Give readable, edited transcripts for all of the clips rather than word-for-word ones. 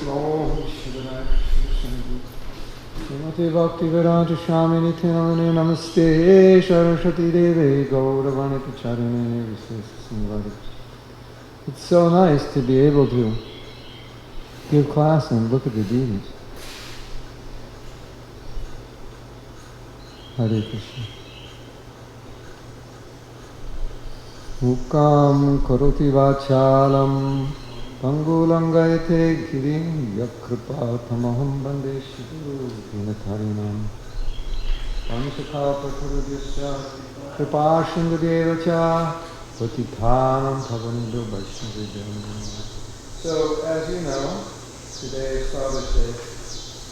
Om Shivaya Srimati Bhakti Vedanta Swami Nityanamane Namaste Saraswati Devi Gauravani Pacharine Visesasangvari. It's so nice to be able to give class and look at the deities. Hare Krishna. Mukam karoti vachalam pangulangayate girim yakripatamaham bande shiguru vinatharinam panchakapaturudhyasya kripashindadevacha patithanam bhavanidho vaishnavijam. So, as you know, today is Father's Day.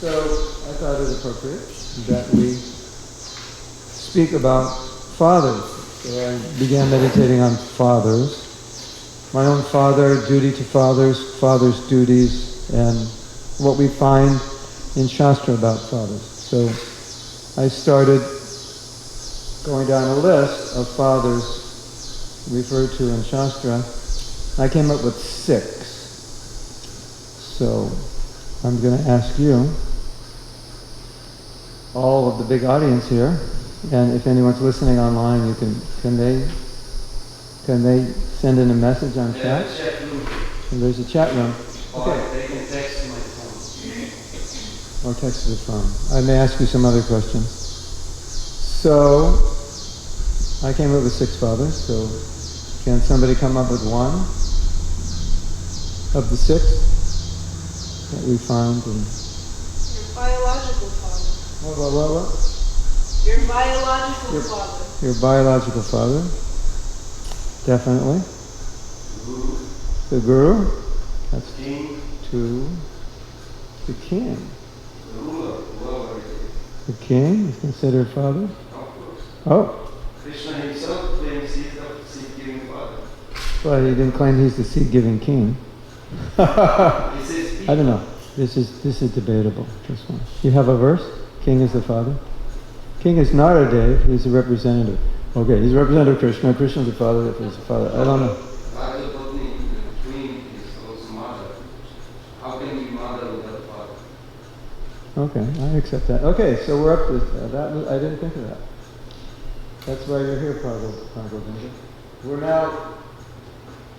So, I thought it appropriate that we speak about fathers. So I began meditating on fathers, my own father, duty to fathers, fathers' duties, and what we find in Shastra about fathers. So I started going down a list of fathers referred to in Shastra. I came up with 6. So I'm going to ask you, all of the big audience here, and if anyone's listening online, you can they send in a message on chat? Chat room. And there's a chat room. Okay. Or they can text my phone. Or text the phone. I may ask you some other questions. So, I came up with 6 fathers, so can somebody come up with one of the 6 that we find in... Your biological father. What? Your biological father. Your biological father, definitely. Guru. The Guru, that's King. 2. The King. The ruler. The King is considered father? Of course. Oh. Krishna himself claims he is the seed-giving father. But he didn't claim he's the seed-giving king. He says I don't know. This is debatable, this one. You have a verse? King is the father? King is Naradev, he's a representative. Okay, he's a representative of Krishna. Krishna's the father, therefore he's the father. I don't know. Rajapatni, the queen, is also mother. How can you be mother without father? Okay, I accept that. Okay, so we're up to that. I didn't think of that. That's why you're here, Prabhupada. We're now,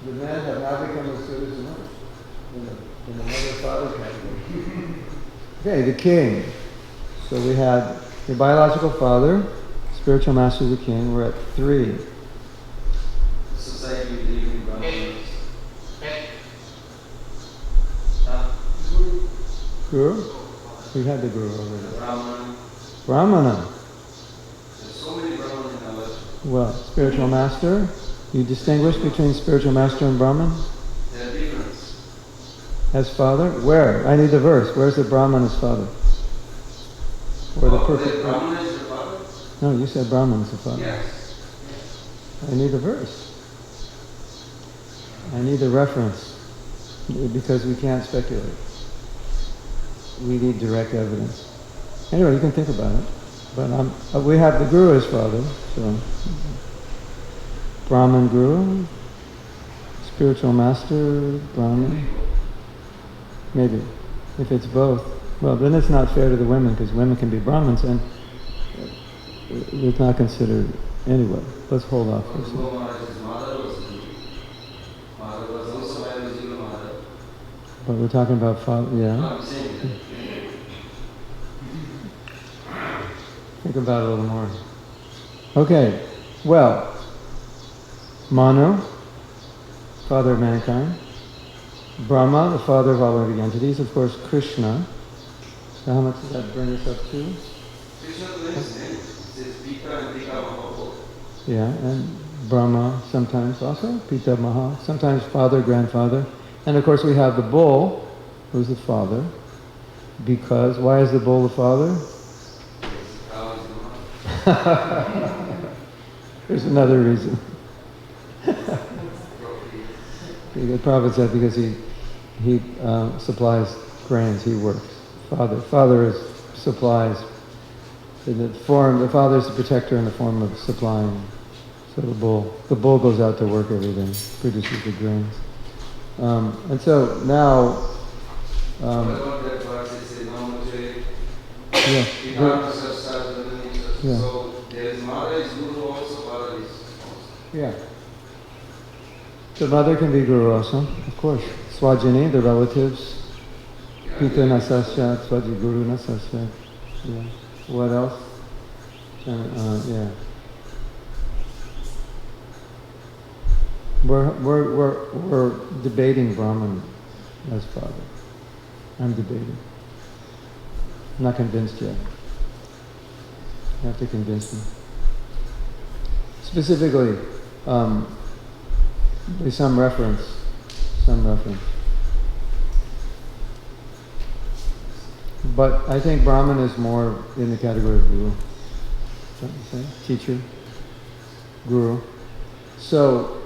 the men have now become as good as the women in the mother-father category. Okay, the king. So we had your biological father, spiritual master of the king. We're at 3. Society we live in Brahmanas. Guru? We had the guru already. Brahman. Brahmana. There's so many Brahmanas in our life. Well, spiritual master. You distinguish between spiritual master and Brahman? There's a difference. As father? Where? I need the verse. Where's the Brahman as father? Or the perfect Brahman is the father? No, you said Brahman is the father. Yes. I need a verse. I need a reference. Because we can't speculate. We need direct evidence. Anyway, you can think about it. But we have the Guru as father, so Brahman Guru, spiritual master, Brahman. Maybe. If it's both. Well, then it's not fair to the women, because women can be Brahmins, and it's not considered anyway. Let's hold off for a second. Mother was also biological mother. But we're talking about father, yeah. I'm saying that. Think about it a little more. Okay, well, Manu, father of mankind. Brahma, the father of all living entities. Of course, Krishna. So how much does that bring us up to? Krishna claims name. It says Pita and Pita Maha. Yeah, and Brahma sometimes also, Pita Maha, sometimes father, grandfather. And of course we have the bull, who's the father. Because, why is the bull the father? There's another reason. The prophet said because he supplies grains, he works. Father supplies in the form. The father is the protector in the form of supplying. So the bull goes out to work every day, produces the grains. And so now About that verse, it says, yeah. Yeah. So there is mother is guru also, father is also. Yeah. The mother can be guru also, of course. Swajini, the relatives. Pita nasasya, swaji guru nasasya. Yeah. What else? Yeah. We're debating Brahman as father. I'm debating. I'm not convinced yet. You have to convince me. Specifically, there's some reference. But I think Brahman is more in the category of guru. Is that what you say? Teacher, guru. So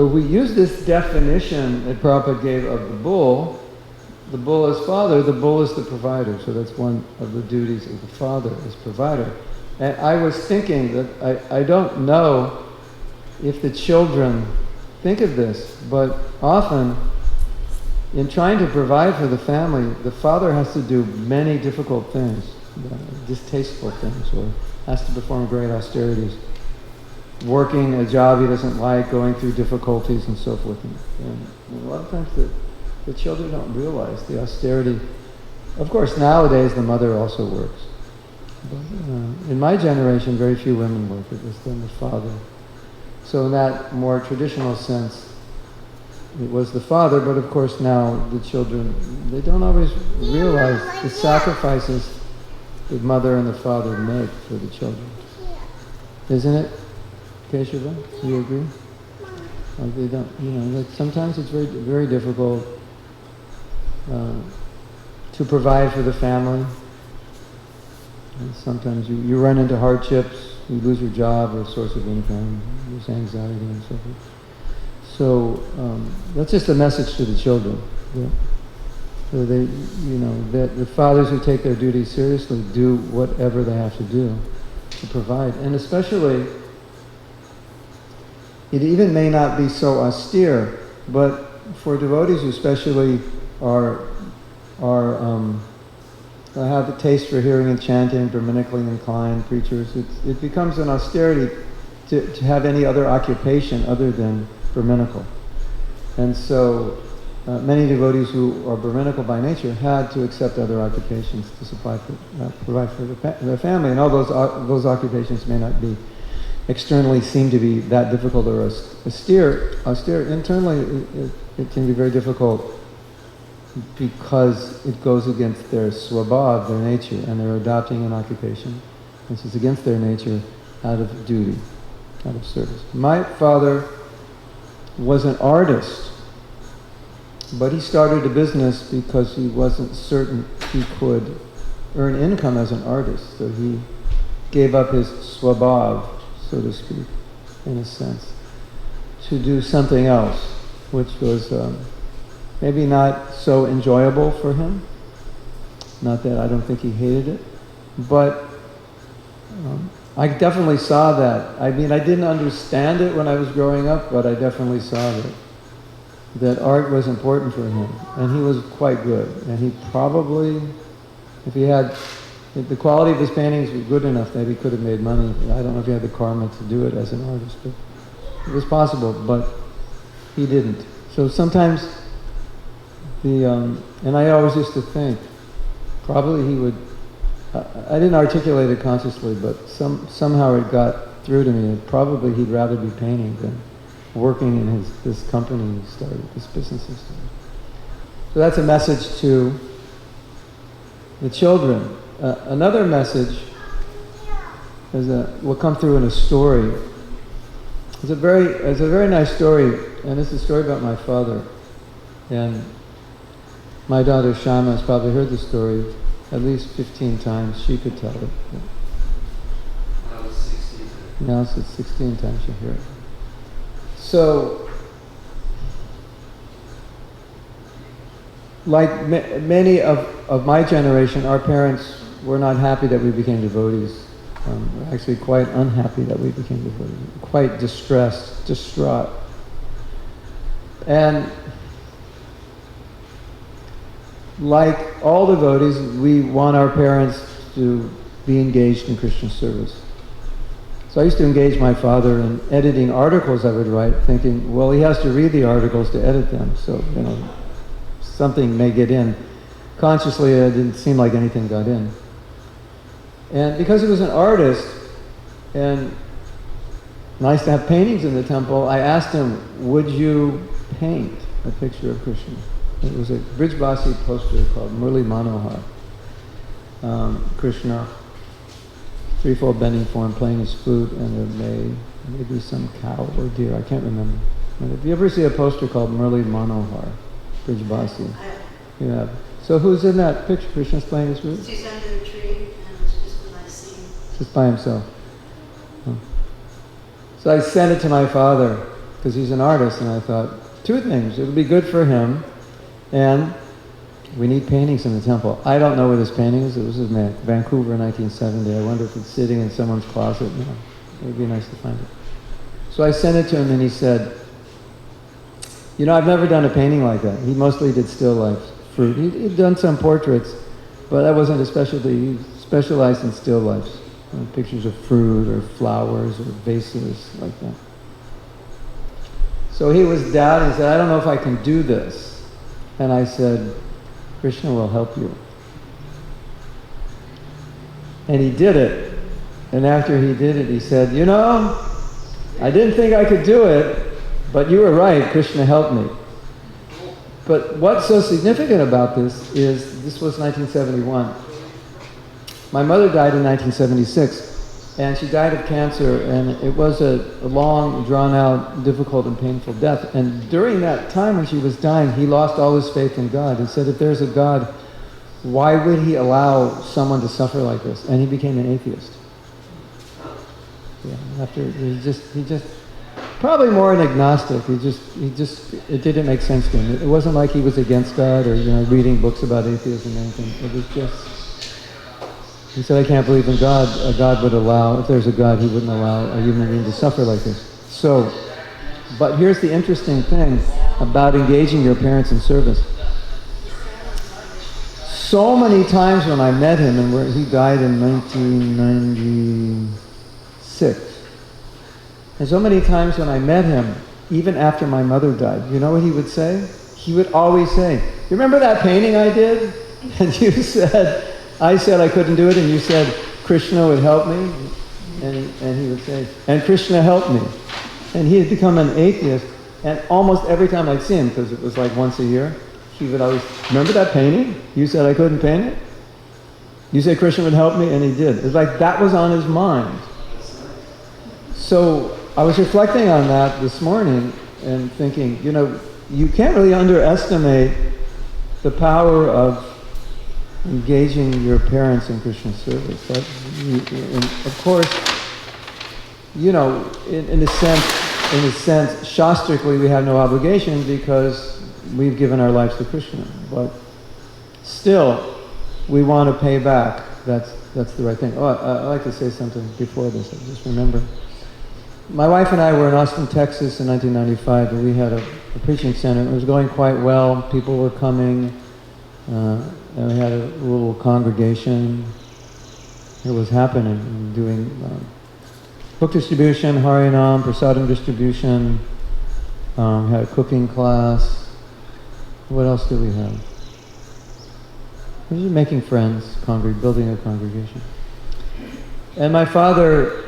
we use this definition that Prabhupada gave of the bull is father, the bull is the provider. So that's one of the duties of the father, is provider. And I was thinking that I don't know if the children think of this, but often in trying to provide for the family, the father has to do many difficult things, distasteful things, or has to perform great austerities. Working a job he doesn't like, going through difficulties and so forth. And a lot of times the children don't realize the austerity. Of course, nowadays the mother also works. But in my generation, very few women work. It was then the father. So in that more traditional sense, it was the father, but of course now the children, they don't always realize the sacrifices the mother and the father make for the children. Isn't it? Keshava, do you agree? Like they don't, like sometimes it's very, very difficult to provide for the family. And sometimes you run into hardships, you lose your job or source of income, there's anxiety and so forth. So that's just a message to the children. Yeah. So they, that the fathers who take their duties seriously do whatever they have to do to provide, and especially. It even may not be so austere, but for devotees who especially have the taste for hearing and chanting, Brahmanically inclined preachers, it becomes an austerity to have any other occupation other than Brahminical. And so many devotees who are Brahminical by nature had to accept other occupations to provide for their family, and all those occupations may not be externally seem to be that difficult or austere. Internally, it can be very difficult because it goes against their swabhav, their nature, and they're adopting an occupation which is against their nature out of duty, out of service. My father was an artist, but he started a business because he wasn't certain he could earn income as an artist, so he gave up his swabhav, so to speak, in a sense, to do something else, which was maybe not so enjoyable for him. Not that I don't think he hated it, but I definitely saw that. I mean, I didn't understand it when I was growing up, but I definitely saw that art was important for him, and he was quite good. And he probably, if the quality of his paintings was good enough, maybe he could have made money. I don't know if he had the karma to do it as an artist, but it was possible, but he didn't. So sometimes and I always used to think, probably he would, I didn't articulate it consciously, but somehow it got through to me, that probably he'd rather be painting than working in this company he started, this business he started. So that's a message to the children. Another message will come through in a story. It's a very nice story, and it's a story about my father. And my daughter Shama has probably heard the story at least 15 times. She could tell it. I was 16. Now it's 16 times she'll hear it. So, like many of my generation, our parents were not happy that we became devotees. actually quite unhappy that we became devotees, quite distressed, distraught. And like all devotees, we want our parents to be engaged in Krishna service. So I used to engage my father in editing articles I would write, thinking, well, he has to read the articles to edit them, so, something may get in. Consciously, it didn't seem like anything got in. And because he was an artist, and nice to have paintings in the temple, I asked him, would you paint a picture of Krishna? It was a Brijbasi poster called Murli Manohar. Krishna, threefold bending form, playing his flute, and there may be some cow or deer, I can't remember. But if you ever see a poster called Murli Manohar, Brijbasi, you have. So who's in that picture? Krishna's playing his flute? He's under a tree, and it's just a nice scene. Just by himself. Oh. So I sent it to my father, because he's an artist, and I thought, two things. It would be good for him, and we need paintings in the temple. I don't know where this painting is. It was in Vancouver, 1970. I wonder if it's sitting in someone's closet now. It would be nice to find it. So I sent it to him, and he said, I've never done a painting like that. He mostly did still lifes, fruit. He'd done some portraits, but that wasn't a specialty. He specialized in still lifes, pictures of fruit or flowers or vases like that. So he was doubting. He said, I don't know if I can do this. And I said, Krishna will help you. And he did it. And after he did it, he said, I didn't think I could do it, but you were right, Krishna helped me. But what's so significant about this was 1971. My mother died in 1976, and she died of cancer, and it was a long, drawn-out, difficult, and painful death. And during that time when she was dying, he lost all his faith in God. He said, if there's a God, why would he allow someone to suffer like this? And he became an atheist. Yeah, after he just probably more an agnostic. It didn't make sense to him. It wasn't like he was against God or reading books about atheism or anything. It was just, he said, I can't believe in God. God would allow, if there's a God, he wouldn't allow a human being to suffer like this. So, but here's the interesting thing about engaging your parents in service. So many times when I met him, and he died in 1996, and so many times when I met him, even after my mother died, you know what he would say? He would always say, you remember that painting I did? And I said I couldn't do it, and you said Krishna would help me? And he would say, and Krishna helped me. And he had become an atheist, and almost every time I'd see him, because it was like once a year, he would always, remember that painting? You said I couldn't paint it? You said Krishna would help me? And he did. It was like that was on his mind. So I was reflecting on that this morning and thinking, you can't really underestimate the power of engaging your parents in Krishna service. And of course, in a sense, shastrically we have no obligation because we've given our lives to Krishna. But still, we want to pay back. That's the right thing. Oh, I'd like to say something before this. I just remember. My wife and I were in Austin, Texas in 1995, and we had a preaching center. It was going quite well. People were coming, and we had a little congregation. It was happening, doing book distribution, Harinam, Prasadam distribution, had a cooking class. What else did we have? We were just making friends, building a congregation. And my father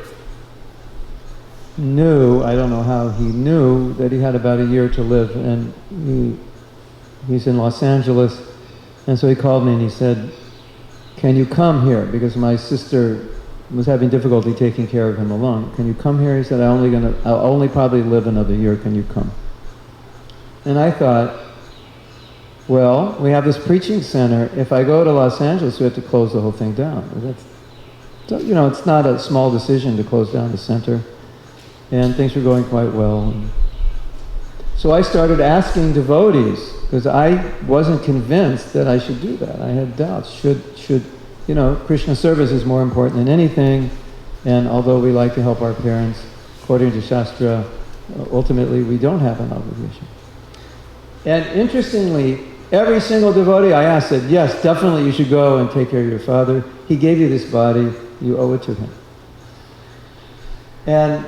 knew, I don't know how he knew, that he had about a year to live, and he's in Los Angeles, and so he called me and he said, can you come here? Because my sister was having difficulty taking care of him alone. Can you come here? He said, I'll only probably live another year, can you come? And I thought, well, we have this preaching center. If I go to Los Angeles, we have to close the whole thing down. It's not a small decision to close down the center. And things were going quite well. So I started asking devotees, because I wasn't convinced that I should do that. I had doubts. Should Krishna service is more important than anything. And although we like to help our parents, according to Shastra, ultimately we don't have an obligation. And interestingly, every single devotee I asked said, yes, definitely you should go and take care of your father. He gave you this body, you owe it to him. And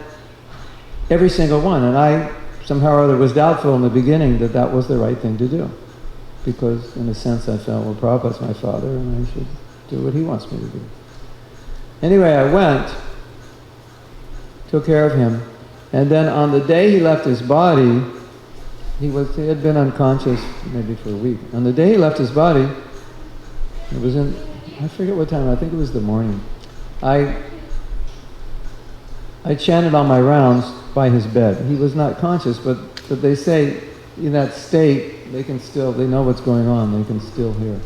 every single one. And I somehow or other was doubtful in the beginning that that was the right thing to do. Because in a sense I felt, well, Prabhupada's my father and I should do what he wants me to do. Anyway, I went, took care of him, and then on the day he left his body, he had been unconscious maybe for a week. On the day he left his body, it was in, I forget what time, I think it was the morning. I chanted on my rounds by his bed. He was not conscious, but they say in that state, they know what's going on, they can still hear.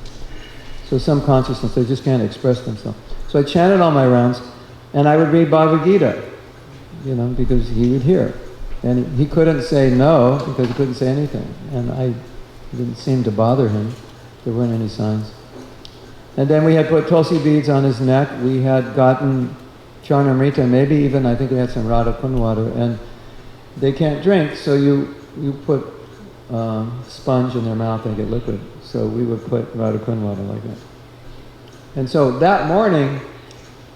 So some consciousness, they just can't express themselves. So I chanted on my rounds, and I would read Bhagavad Gita, because he would hear. And he couldn't say no, because he couldn't say anything. And it didn't seem to bother him. There weren't any signs. And then we had put tulsi beads on his neck. We had gotten charnamrita, maybe even, I think we had some Radha Kund water. And they can't drink, so you put sponge in their mouth and get liquid. So we would put Radha Kund water like that. And so that morning,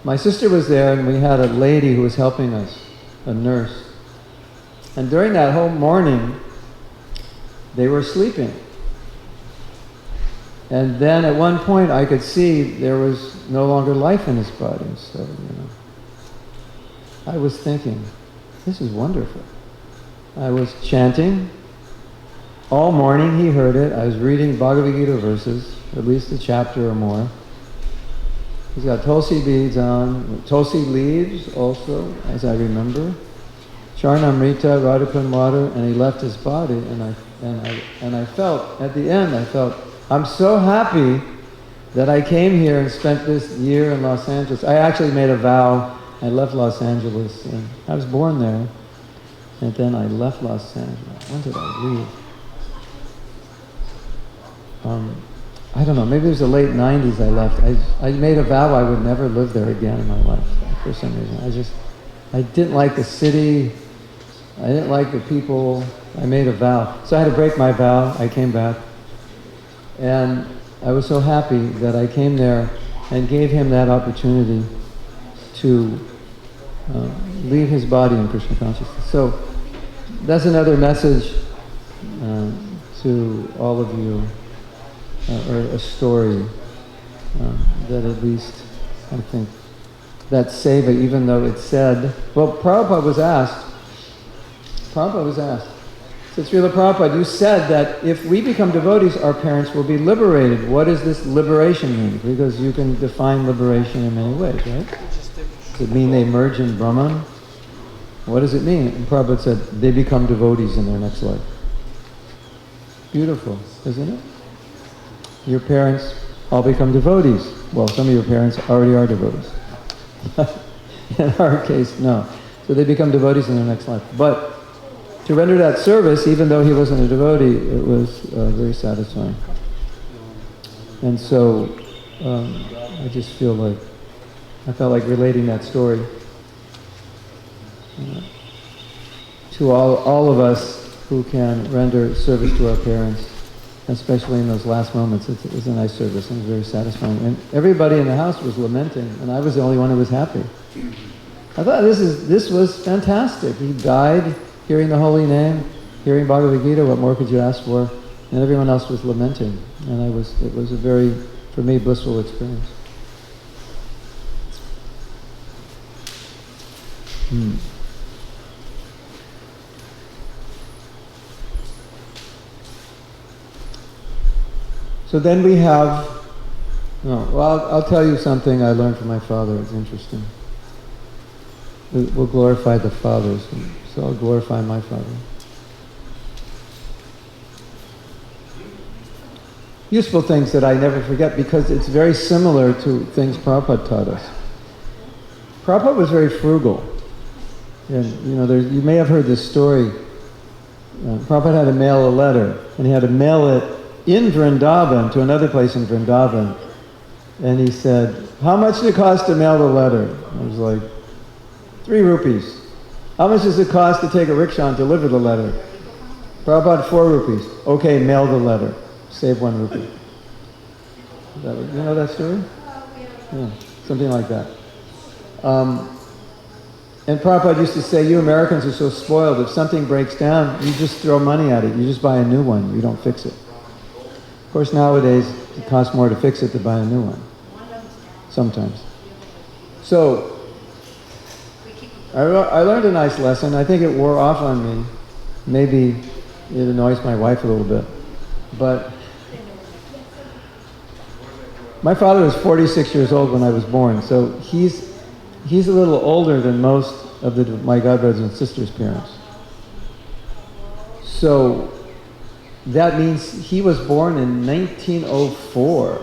my sister was there and we had a lady who was helping us, a nurse. And during that whole morning, they were sleeping. And then at one point I could see there was no longer life in his body. So, I was thinking, this is wonderful. I was chanting. All morning he heard it. I was reading Bhagavad Gita verses, at least a chapter or more. He's got tulsi beads on, tulsi leaves also, as I remember. Charnamrita, Radha Kund water, and he left his body, and I felt, at the end, I'm so happy that I came here and spent this year in Los Angeles. I actually made a vow. I left Los Angeles, and I was born there, and then I left Los Angeles. When did I leave? I don't know, maybe it was the late 90s I left. I made a vow I would never live there again in my life, for some reason. I didn't like the city, I didn't like the people. I made a vow. So I had to break my vow. I came back. And I was so happy that I came there and gave him that opportunity to leave his body in Krishna consciousness. So that's another message to all of you, or a story that at least I think that seva, even though it said, well, Prabhupada was asked, said, Srila Prabhupada, you said that if we become devotees, our parents will be liberated. What does this liberation mean? Because you can define liberation in many ways, right? Does it mean they merge in Brahman? What does it mean? And Prabhupada said, they become devotees in their next life. Beautiful, isn't it? Your parents all become devotees. Well, some of your parents already are devotees. In our case, no. So they become devotees in their next life. But to render that service, even though he wasn't a devotee, it was very satisfying. And so I just feel like, I felt like relating that story to all of us who can render service to our parents, especially in those last moments. It's a nice service and very satisfying. And everybody in the house was lamenting, and I was the only one who was happy. I thought this was fantastic. He died hearing the holy name, hearing Bhagavad Gita. What more could you ask for? And everyone else was lamenting, and it was a very, for me, blissful experience. So then we have, I'll tell you something I learned from my father. It's interesting. We'll glorify the fathers, so I'll glorify my father. Useful things that I never forget, because it's very similar to things Prabhupada taught us. Prabhupada was very frugal. And you may have heard this story. Prabhupada had to mail a letter, and he had to mail it in Vrindavan to another place in Vrindavan. And he said, how much did it cost to mail the letter? I was like, 3 rupees. How much does it cost to take a rickshaw and deliver the letter? Prabhupada, 4 rupees. Okay, mail the letter. Save 1 rupee. You know that story? Yeah, something like that. And Prabhupada used to say, you Americans are so spoiled, if something breaks down, you just throw money at it. You just buy a new one. You don't fix it. Of course, nowadays, it costs more to fix it than to buy a new one. Sometimes. So, I learned a nice lesson. I think it wore off on me. Maybe it annoys my wife a little bit. But my father was 46 years old when I was born, so he's a little older than most of my godbrothers and sisters' parents. So that means he was born in 1904.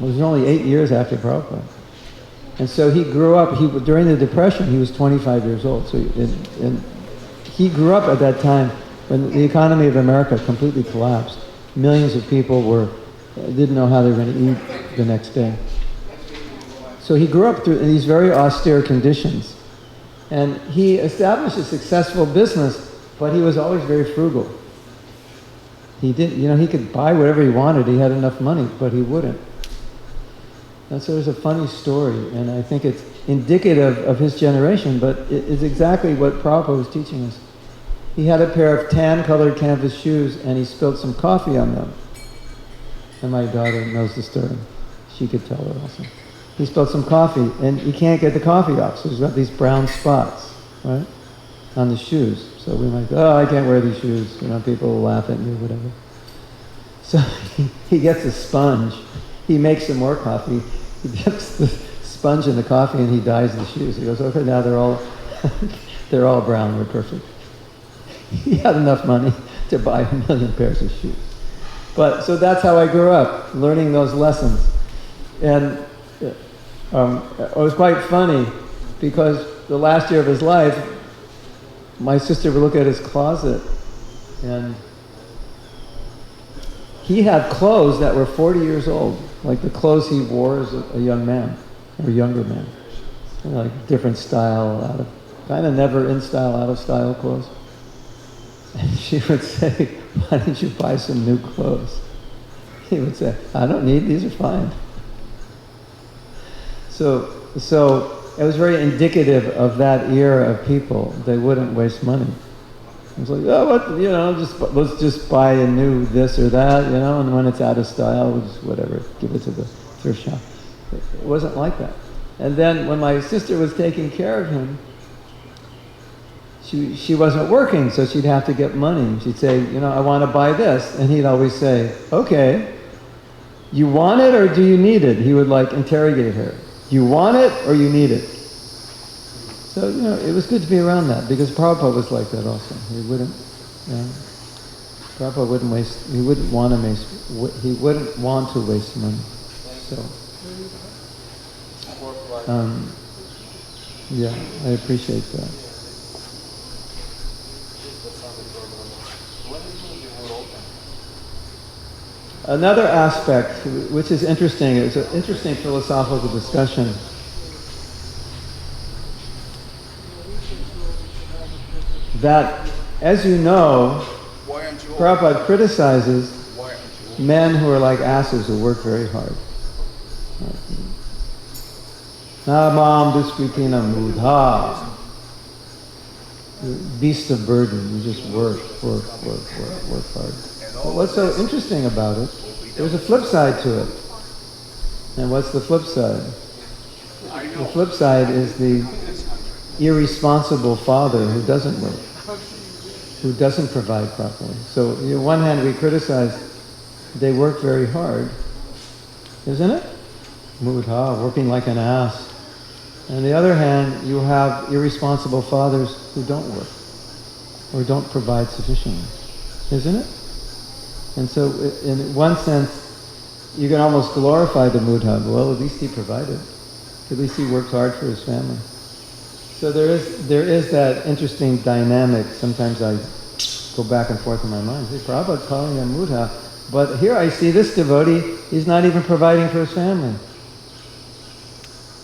It was only 8 years after Prabhupada. And so he grew up, during the Depression, he was 25 years old. So and he grew up at that time when the economy of America completely collapsed. Millions of people didn't know how they were going to eat the next day. So he grew up in these very austere conditions. And he established a successful business, but he was always very frugal. He could buy whatever he wanted. He had enough money, but he wouldn't. And so there's a funny story, and I think it's indicative of his generation, but it is exactly what Prabhupada was teaching us. He had a pair of tan-colored canvas shoes, and he spilled some coffee on them. And my daughter knows the story. She could tell it also. He spilled some coffee, and he can't get the coffee off, so he's got these brown spots, right, on the shoes. So we might go, oh, I can't wear these shoes. People will laugh at me, whatever. So he gets a sponge. He makes some more coffee. He dips the sponge in the coffee, and he dyes the shoes. He goes, okay, now they're all brown. We're perfect. He had enough money to buy 1 million pairs of shoes. So that's how I grew up, learning those lessons. And it was quite funny because the last year of his life, my sister would look at his closet, and he had clothes that were 40 years old, like the clothes he wore as a young man, or younger man. Like different style, kind of never in style, out of style clothes. And she would say, why didn't you buy some new clothes? He would say, I don't need, these are fine. So it was very indicative of that era of people. They wouldn't waste money. It was like, oh, let's just buy a new this or that, and when it's out of style, we'll just whatever, give it to the thrift shop. It wasn't like that. And then when my sister was taking care of him, she wasn't working, so she'd have to get money. She'd say, I want to buy this. And he'd always say, okay, you want it or do you need it? He would interrogate her. You want it or you need it? So, it was good to be around that, because Prabhupada was like that also. He wouldn't, Prabhupada wouldn't waste, he wouldn't want to waste money. So, yeah, I appreciate that. Another aspect, which is interesting, it's an interesting philosophical discussion. That, as you know, Prabhupada criticizes men who are like asses who work very hard. Namam duskritina mudha. Beast of burden, you just work hard. But what's so interesting about it, there's a flip side to it. And what's the flip side? The flip side is the irresponsible father who doesn't work, who doesn't provide properly. So on one hand we criticize they work very hard, isn't it? Mudha, working like an ass. And on the other hand, you have irresponsible fathers who don't work or don't provide sufficiently, isn't it? And so in one sense, you can almost glorify the Mudha. Well, at least he provided. At least he worked hard for his family. So there is that interesting dynamic. Sometimes I go back and forth in my mind. Hey, Prabhupada's calling him Mudha. But here I see this devotee, he's not even providing for his family.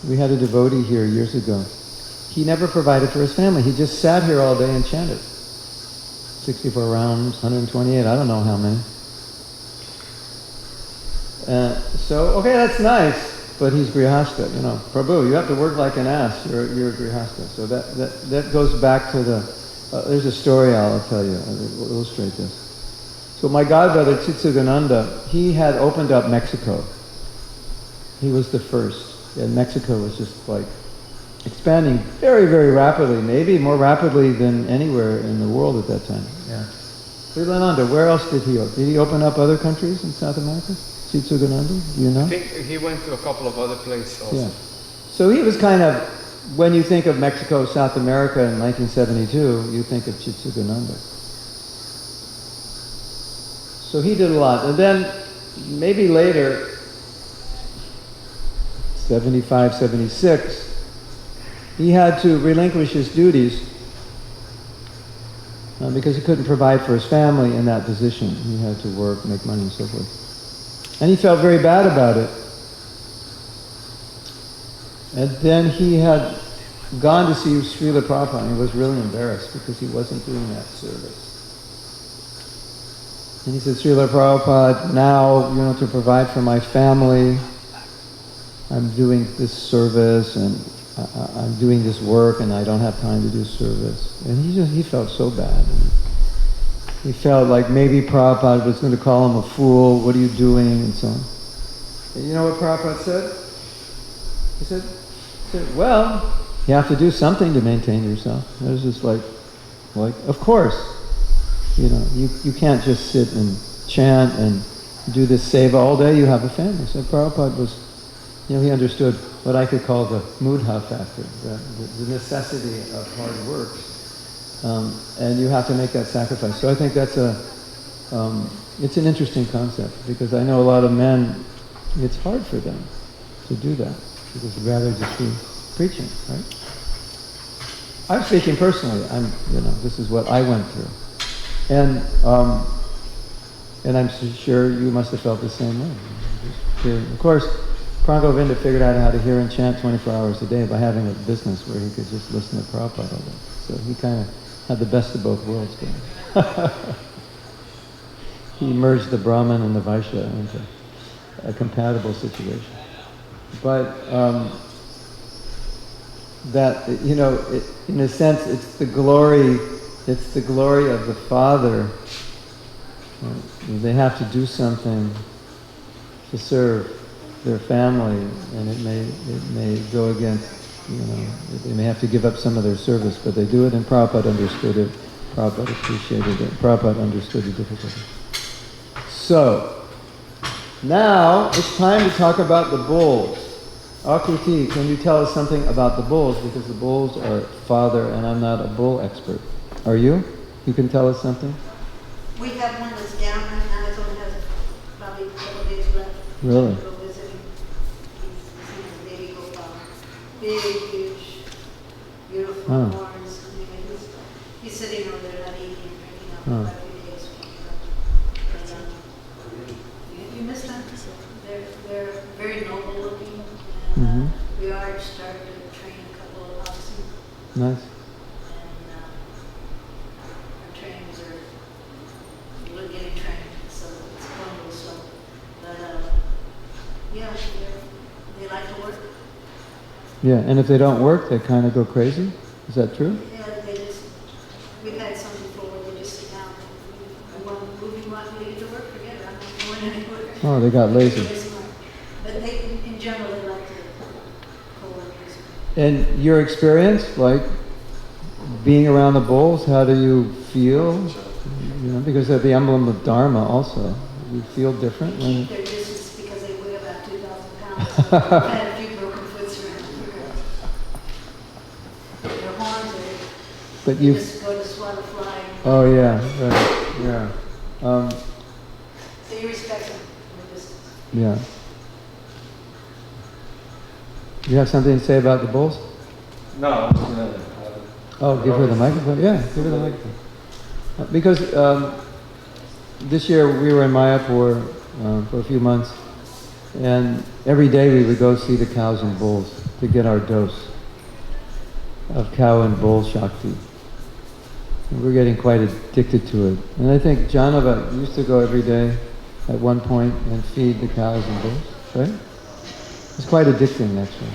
We had a devotee here years ago. he never provided for his family. He just sat here all day and chanted. 64 rounds, 128, I don't know how many. So, okay, that's nice, but he's grihasta, you know. Prabhu, you have to work like an ass. You're a grihasta. So that goes back to the, there's a story I'll tell you, I'll illustrate this. So my godbrother, Chitsugananda, he had opened up Mexico. He was the first. And Mexico was just like expanding very, very rapidly, maybe more rapidly than anywhere in the world at that time. Yeah. Srilananda, where else did he open? Did he open up other countries in South America? Chitsugananda, do you know? I think he went to a couple of other places also. Yeah. So he was kind of, when you think of Mexico, South America in 1972, you think of Chitsugananda. So he did a lot. And then maybe later, 75, 76, he had to relinquish his duties because he couldn't provide for his family in that position. He had to work, make money, and so forth. And he felt very bad about it. And then he had gone to see Srila Prabhupada, and he was really embarrassed because he wasn't doing that service. And he said, Srila Prabhupada, now, you know, to provide for my family, I'm doing this service, and I'm doing this work, and I don't have time to do service. And he felt so bad. And he felt like maybe Prabhupada was going to call him a fool, what are you doing, and so on. And you know what Prabhupada said? He said, well, you have to do something to maintain yourself. It was just like, of course. You know, you can't just sit and chant and do this seva all day, you have a family. So Prabhupada was, you know, he understood what I could call the mudha factor, the necessity of hard work. And you have to make that sacrifice. So I think that's it's an interesting concept, because I know a lot of men, it's hard for them to do that, because they'd rather just be preaching, right? I'm speaking personally. This is what I went through. And I'm sure you must have felt the same way. Of course, Prangovinda figured out how to hear and chant 24 hours a day by having a business where he could just listen to Prabhupada all day. So he kind of had the best of both worlds going. He merged the Brahman and the Vaishya into a compatible situation. But that, you know, in a sense, it's the glory of the father. They have to do something to serve their family, and it may go against, you know, they may have to give up some of their service, but they do it, and Prabhupada understood it, Prabhupada appreciated it, Prabhupada understood the difficulty. So, now it's time to talk about the bulls. Akruti, can you tell us something about the bulls? Because the bulls are father, and I'm not a bull expert. Are you? You can tell us something? We have one that's down right now. It only has probably a couple days left. Really? Go visit him. He's a baby Gopal. Big, huge, beautiful horns. I mean, he's sitting over there not eating and drinking up for a few days. But, you missed them. They're very noble looking. And we are starting to train a couple of oxen. Nice. Yeah, and if they don't work, they kind of go crazy? Is that true? Yeah, we've had some before where they just sit down and you want me to get to work, forget it, I'm not going anywhere. Oh, they got lazy. But in general, they like to co-work. And your experience, like being around the bulls, how do you feel? You know, because they're the emblem of Dharma also. You feel different when... Keep their distance because they weigh about 2,000 pounds. So I've had a few broken foots around here. Their horns are... But you just go to swat a fly. Oh yeah, right, yeah. So you respect them from a distance. Yeah. You have something to say about the bulls? No, I was gonna... Oh, give her the microphone? Yeah, give her the microphone. Because this year we were in Mayapur for a few months, and every day we would go see the cows and bulls to get our dose. of cow and bull Shakti. And we're getting quite addicted to it. And I think Janava used to go every day at one point and feed the cows and bulls, right? It's quite addicting, actually.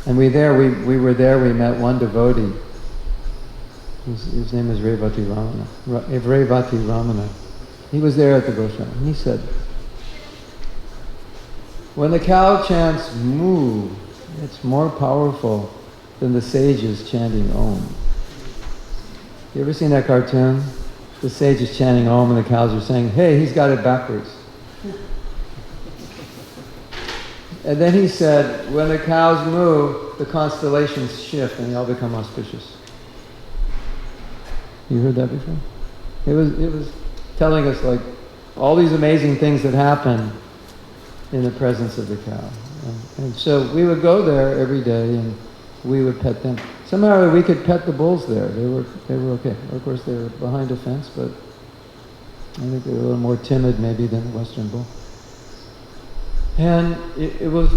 And we were there, we met one devotee. His name is Revati Ramana. He was there at the Goswami, and he said, when the cow chants moo, it's more powerful than the sages chanting Om. You ever seen that cartoon? The sage is chanting Om and the cows are saying, hey, he's got it backwards. And then he said, when the cows moo, the constellations shift and they all become auspicious. You heard that before? It was telling us like all these amazing things that happen in the presence of the cow. And so we would go there every day and we would pet them. Somehow we could pet the bulls there. They were okay. Of course they were behind a fence, but I think they were a little more timid maybe than the Western bull. And it was,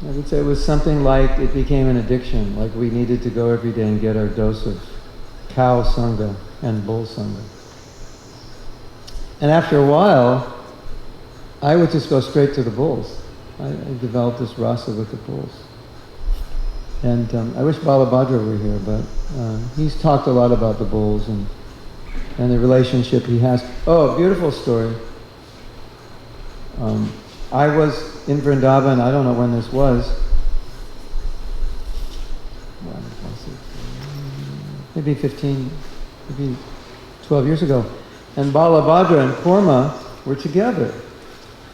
I would say it was something like it became an addiction, like we needed to go every day and get our dose of cow sangha and bull sangha. And after a while, I would just go straight to the bulls. I developed this rasa with the bulls. And I wish Balabhadra were here, but he's talked a lot about the bulls and the relationship he has. Oh, beautiful story. I was in Vrindavan, I don't know when this was. Maybe 12 years ago. And Balabhadra and Kurma were together,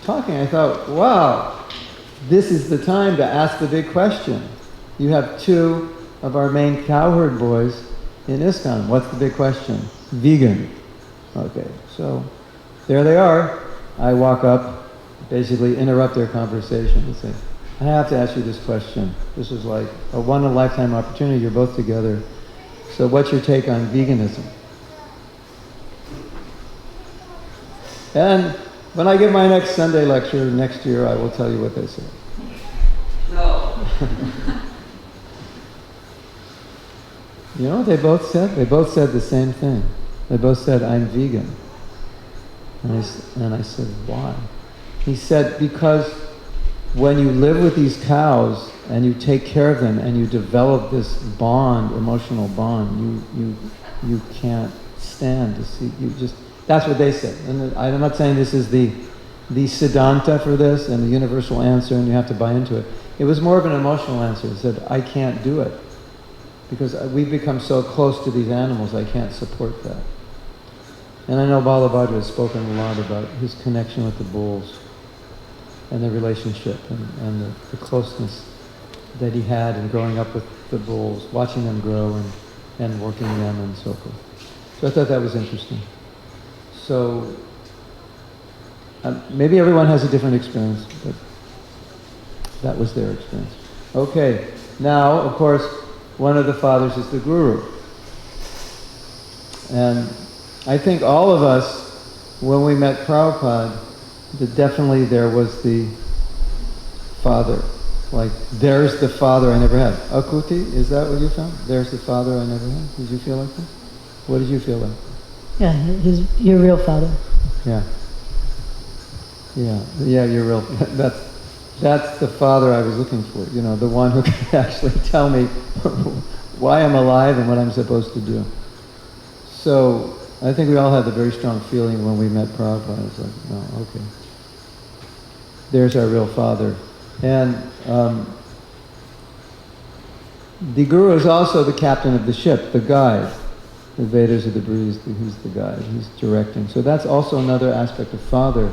talking. I thought, wow, this is the time to ask the big question. You have two of our main cowherd boys in ISKCON. What's the big question? Vegan. Okay, so there they are. I walk up, basically interrupt their conversation and say, I have to ask you this question. This is like a one-in-a-lifetime opportunity. You're both together. So what's your take on veganism? And when I give my next Sunday lecture next year, I will tell you what they say. No. You know what they both said? They both said the same thing. They both said, I'm vegan. And I said, why? He said, because when you live with these cows and you take care of them and you develop this bond, emotional bond, you can't stand to see, that's what they said. And I'm not saying this is the siddhanta for this and the universal answer and you have to buy into it. It was more of an emotional answer. It said, I can't do it. Because we've become so close to these animals, I can't support that. And I know Balabhadra has spoken a lot about his connection with the bulls and the relationship and the closeness that he had in growing up with the bulls, watching them grow and working them and so forth. So I thought that was interesting. So maybe everyone has a different experience, but that was their experience. Okay, now of course one of the fathers is the guru. And I think all of us, when we met Prabhupada, that definitely there was the father. Like, there's the father I never had. Akuti, is that what you found? There's the father I never had? Did you feel like that? What did you feel like? Yeah, your real father. Yeah. Yeah, you're real. That's the father I was looking for. You know, the one who can actually tell me why I'm alive and what I'm supposed to do. So I think we all had a very strong feeling when we met Prabhupada. It's like, no, okay. There's our real father. And the guru is also the captain of the ship, the guide. The Vedas are the breeze, he's the guide, he's directing. So that's also another aspect of father.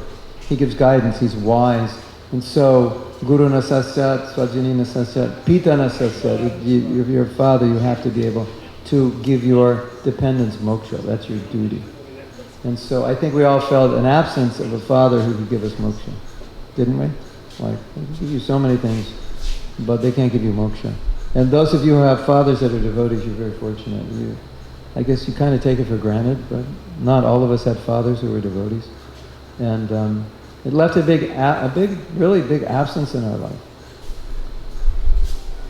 He gives guidance, he's wise. And so, Guru na sasyat, Swajini na sasyat, Pita na sasyat. If you're a father, you have to be able to give your dependents moksha. That's your duty. And so I think we all felt an absence of a father who could give us moksha. Didn't we? Like, they can give you so many things, but they can't give you moksha. And those of you who have fathers that are devotees, you're very fortunate. I guess you kind of take it for granted, but not all of us had fathers who were devotees. And It left a really big absence in our life.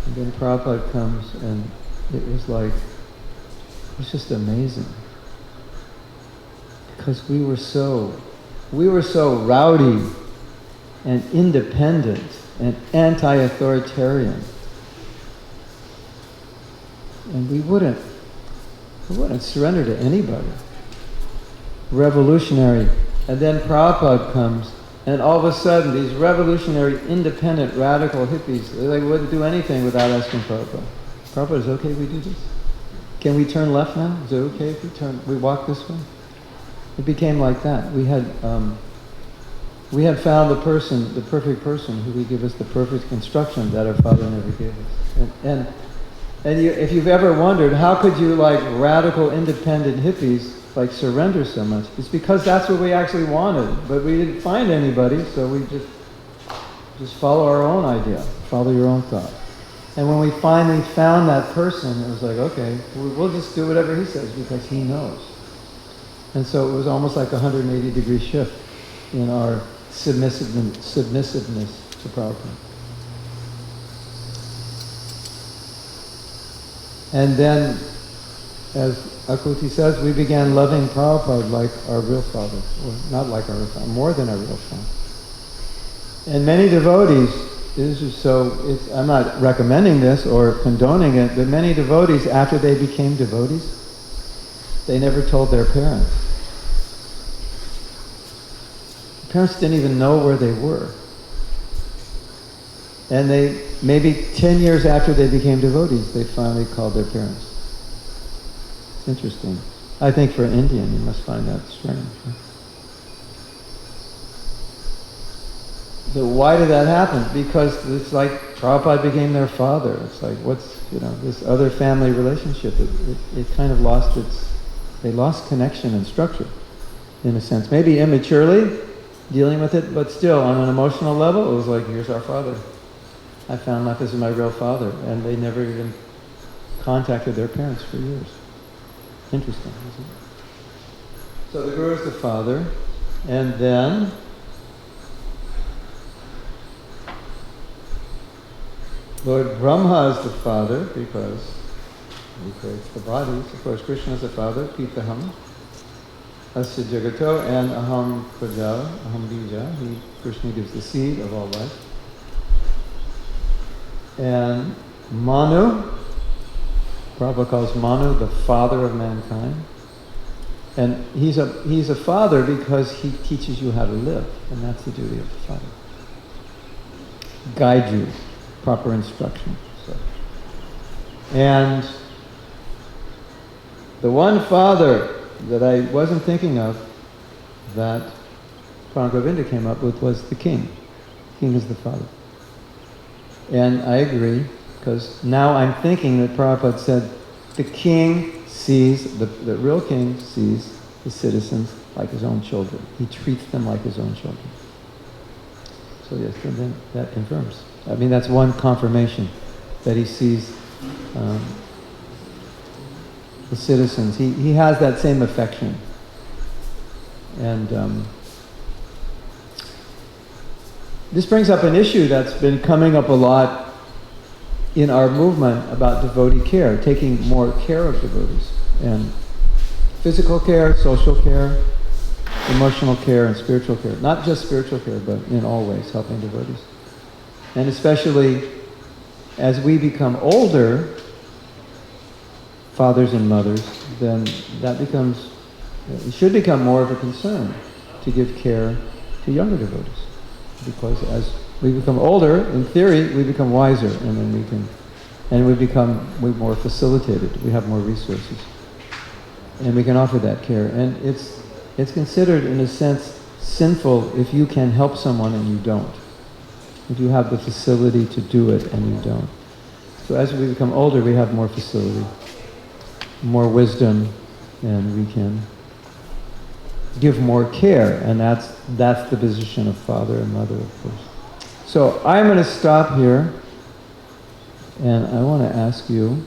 And then Prabhupada comes and it was just amazing. Because we were so rowdy and independent and anti-authoritarian. And we wouldn't surrender to anybody. Revolutionary. And then Prabhupada comes, and all of a sudden these revolutionary, independent, radical hippies, they wouldn't do anything without asking Prabhupada. Prabhupada, is it okay if we do this? Can we turn left now? Is it okay if we walk this way? It became like that. We had found the perfect person who would give us the perfect instruction that our Father never gave us. And if you've ever wondered, how could you, like radical, independent hippies, like surrender so much? It's because that's what we actually wanted, but we didn't find anybody, so we just follow our own idea, follow your own thought. And when we finally found that person, it was like, okay, we'll just do whatever he says because he knows. And so it was almost like a 180-degree shift in our submissiveness to Prabhupada. And then, as Akuti says, we began loving Prabhupada like our real father. Or not like our real father, more than our real father. And many devotees, I'm not recommending this or condoning it, but many devotees, after they became devotees, they never told their parents. Parents didn't even know where they were. And maybe 10 years after they became devotees, they finally called their parents. It's interesting. I think for an Indian, you must find that strange. So why did that happen? Because it's like Prabhupada became their father. It's like, this other family relationship, it kind of they lost connection and structure, in a sense. Maybe immaturely dealing with it, but still on an emotional level, it was like, here's our father. I found out this is my real father, and they never even contacted their parents for years. Interesting, isn't it? So the Guru is the father, and then Lord Brahma is the father because he creates the bodies. Of course, Krishna is the father, Pitaham, Asya Jagato, and Aham Praja, Aham Bija. Krishna gives the seed of all life. And Manu, Prabhupada calls Manu the father of mankind. And he's a father because he teaches you how to live, and that's the duty of the father. Guide you, proper instruction. So. And the one father that I wasn't thinking of that Prabhupada Govinda came up with was the king. King is the father. And I agree, because now I'm thinking that Prabhupada said the king sees, the real king sees the citizens like his own children. He treats them like his own children. So yes, then that confirms. I mean, that's one confirmation that he sees the citizens. He has that same affection. And this brings up an issue that's been coming up a lot in our movement about devotee care, taking more care of devotees. And physical care, social care, emotional care, and spiritual care. Not just spiritual care, but in all ways, helping devotees. And especially as we become older, fathers and mothers, then it should become more of a concern to give care to younger devotees. Because as we become older, in theory, we become wiser, and then we're more facilitated. We have more resources, and we can offer that care. And it's considered, in a sense, sinful if you can help someone and you don't. If you have the facility to do it and you don't. So as we become older, we have more facility, more wisdom, and we can give more care, and that's the position of father and mother, of course. So I'm going to stop here, and I want to ask you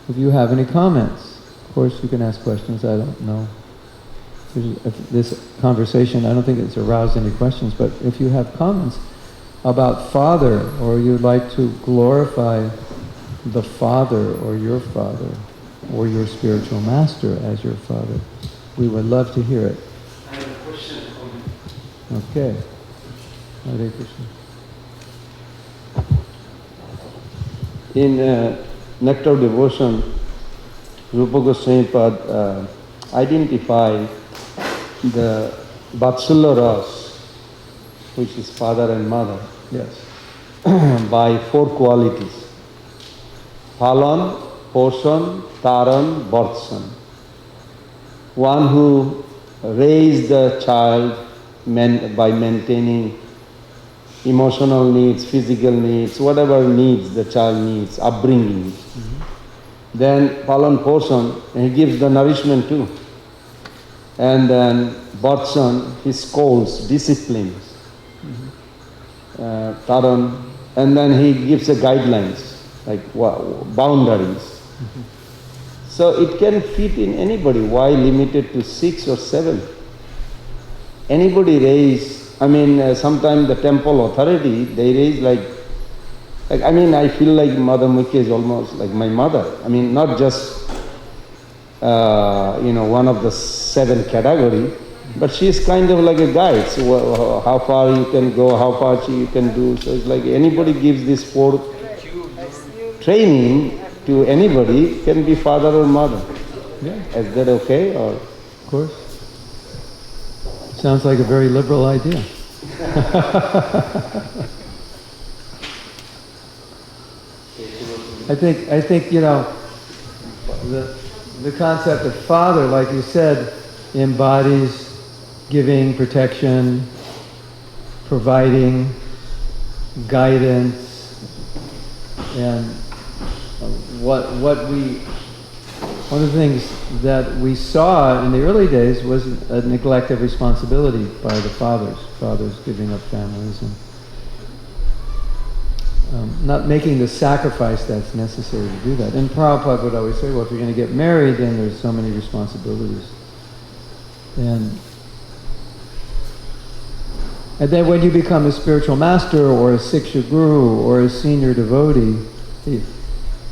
if you have any comments. Of course, you can ask questions. I don't know if if this conversation, I don't think it's aroused any questions, but if you have comments about Father, or you'd like to glorify the Father, or your spiritual master as your Father, we would love to hear it. I have a question. Okay. Hare Krishna. In Nectar of Devotion, Rupa Goswami Pad identify the Vatsalya Ras, which is father and mother, Yes. by 4 qualities. Palan, Poshan, Taran, Bhartsan. One who raised the child by maintaining emotional needs, physical needs, whatever needs the child needs, upbringing. Then Palan Poshan, he gives the nourishment too. And then Bhartsan, he scolds, disciplines. Taran, and then he gives the guidelines, like boundaries. So it can fit in anybody. Why limited to 6 or 7? Anybody raise, sometimes the temple authority, they raise like I feel like Mother Mukhya is almost like my mother. Not just, one of the 7 category, but she is kind of like a guide. So how far you can go, how far you can do. So it's like anybody gives this 4 training to anybody, can be father or mother. Yeah. Is that okay? Or? Of course. Sounds like a very liberal idea. I think the concept of father, like you said, embodies giving protection, providing guidance, and one of the things that we saw in the early days was a neglect of responsibility by the fathers giving up families and not making the sacrifice that's necessary to do that. And Prabhupada would always say, well, if you're going to get married, then there's so many responsibilities. And then when you become a spiritual master or a Siksha guru or a senior devotee,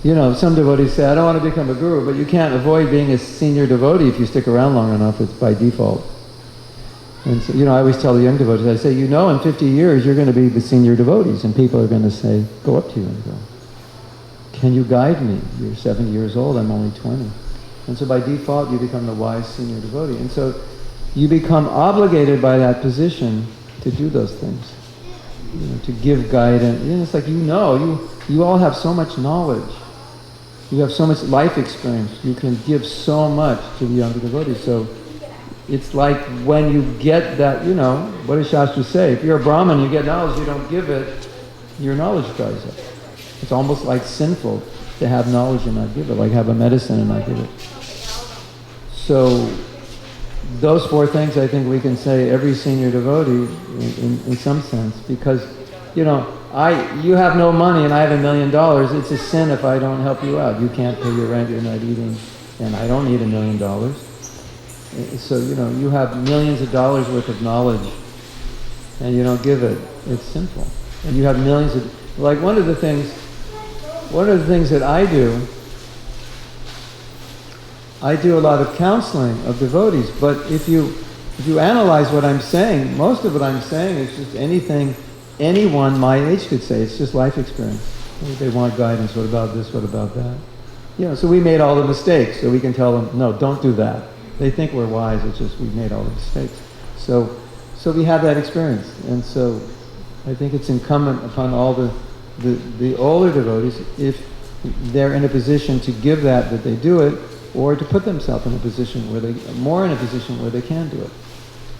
some devotees say, I don't want to become a guru, but you can't avoid being a senior devotee if you stick around long enough. It's by default. And so, I always tell the young devotees, I say, in 50 years you're going to be the senior devotees, and people are going to say, go up to you and go, can you guide me? You're 70 years old, I'm only 20. And so by default you become the wise senior devotee. And so you become obligated by that position to do those things, to give guidance. It's like you all have so much knowledge. You have so much life experience. You can give so much to the younger devotees. So it's like when you get that, what does Shastra say? If you're a Brahmin, you get knowledge, you don't give it, your knowledge dries up. It's almost like sinful to have knowledge and not give it, like have a medicine and not give it. So those 4 things I think we can say every senior devotee in some sense, because, you have no money and I have $1 million, it's a sin if I don't help you out. You can't pay your rent, you're not eating, and I don't need $1 million. So, you have millions of dollars worth of knowledge and you don't give it, it's sinful. And you have millions of, like one of the things that I do a lot of counseling of devotees, but if you analyze what I'm saying, most of what I'm saying is just anything anyone my age could say. It's just life experience. They want guidance. What about this? What about that? So we made all the mistakes, so we can tell them, no, don't do that. They think we're wise, it's just we made all the mistakes. So we have that experience. And so I think it's incumbent upon all the older devotees, if they're in a position to give that they do it, or to put themselves in a position where they can do it.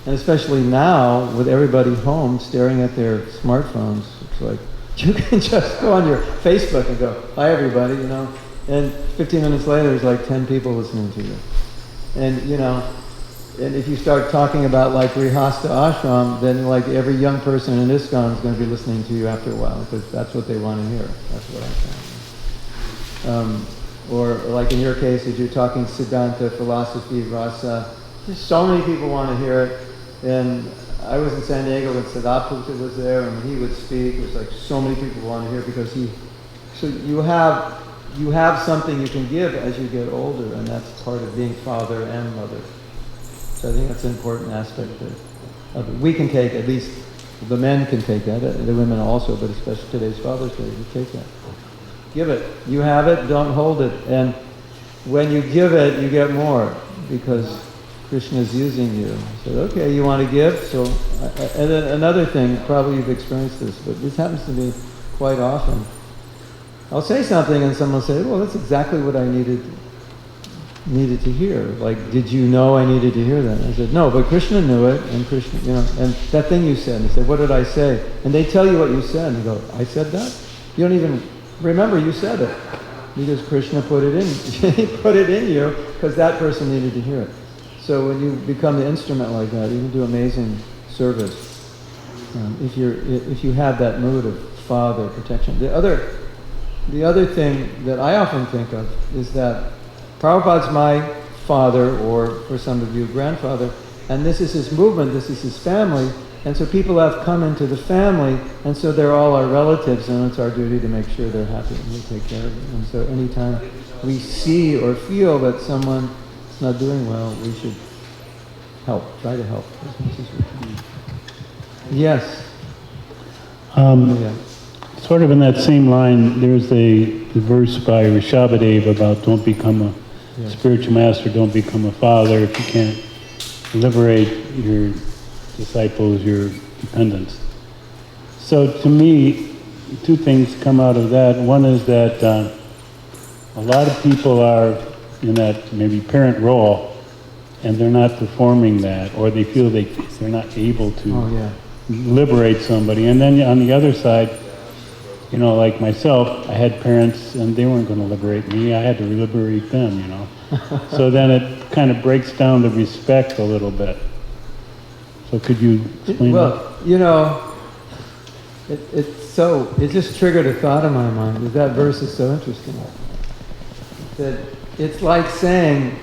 And especially now, with everybody home staring at their smartphones, it's like, you can just go on your Facebook and go, hi everybody, and 15 minutes later there's like 10 people listening to you. And, and if you start talking about like Grihastha ashram, then like every young person in ISKCON is going to be listening to you after a while, because that's what they want to hear. That's what I'm saying. Or like in your case, if you're talking Siddhanta, philosophy, rasa, Just so many people want to hear it. And I was in San Diego when Siddhartha was there, and when he would speak, it was like so many people want to hear because so you have something you can give as you get older, and that's part of being father and mother. So I think that's an important aspect of it. We can take, at least the men can take that, the women also, but especially today's Father's Day, you take that. Give it. You have it, don't hold it. And when you give it, you get more, because Krishna is using you. He said, okay, you want to give? So, and then another thing, probably you've experienced this, but this happens to me quite often. I'll say something and someone will say, well, that's exactly what I needed to hear. Like, did you know I needed to hear that? I said, no, but Krishna knew it, and Krishna, and that thing you said. And he said, what did I say? And they tell you what you said, and you go, I said that? You don't even remember you said it. Because Krishna put it in, he put it in you, because that person needed to hear it. So when you become the instrument like that, you can do amazing service. If you have that mood of father protection. The other thing that I often think of is that Prabhupada's my father, or for some of you, grandfather, and this is his movement, this is his family, and so people have come into the family, and so they're all our relatives, and it's our duty to make sure they're happy and we take care of them. And so anytime we see or feel that someone is not doing well, we should help, try to help as much as we can. Yes? Yeah. Sort of in that same line, there's the verse by Rishabhadev about don't become a spiritual master, don't become a father if you can't liberate your disciples, your dependents. So to me, two things come out of that. One is that a lot of people are in that maybe parent role, and they're not performing that, or they feel they're not able to liberate somebody. And then on the other side, like myself, I had parents and they weren't going to liberate me. I had to liberate them, So then it kind of breaks down the respect a little bit. So could you explain that? It just triggered a thought in my mind. That verse is so interesting. That it's like saying,